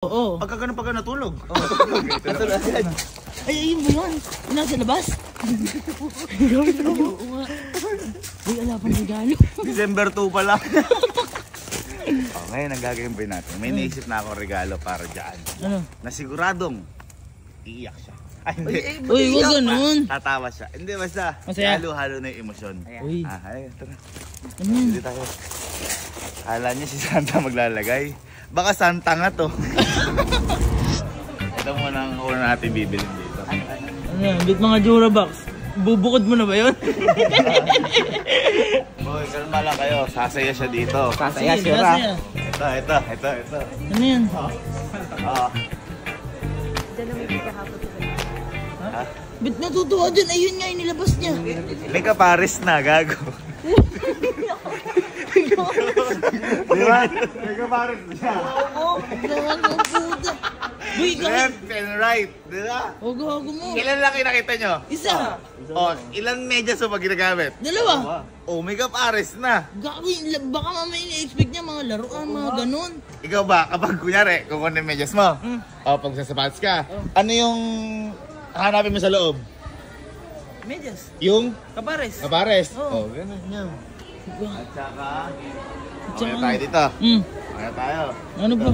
Oo. Pagka natulog. Natulog agad. Ay, ayun mo yun. Nasa labas. Oo nga. Uy, ala pang regalo. December 2 pa lang. Ngayon ang gagawin ba natin? May naisip na akong regalo para dyan. Ano? Na siguradong iiyak siya. Ay, hindi. Uy, huwag ganun. Tatawa siya. Hindi, basta. Masaya. Halo-halo na yung emosyon. Uy. Ay, tara. Ano yan? Hindi tayo. Kala niya si Santa maglalagay. Baka Santa nga to. Ito muna ang una natin bibilin dito. Ano yan? Bit mga Durabox. Bubukod mo na ba yun? Boy, kalma lang kayo. Sasaya siya dito. Sasaya siya. Ito. Ano yan? Diyan na may kahapon sa Ha? Bit natutuwa dyan? Ayun nga, inilabas niya. May kapares na, gago. Di ba? May kapares na siya. Oo. Gawa ng puta. Uy, Left and right. Di ba? o gago mo. Ilan lang nakita nyo? Isa. O, ilan medyas mo pag ginagamit? Dalawa. O, may kapares na. Gago, baka mamaya ina-expect niya mga laruan, mga ganun. Ikaw ba, kapag kunyari, kukunin yung medyas mo, o pag sa sapatos ka, ano yung hanapin mo sa loob? Medyas. Yung Kapares. kapares? Oo. O, ganun yun. At saka, Tsaka tayo dito. Mm. Kaya tayo. Ano ba?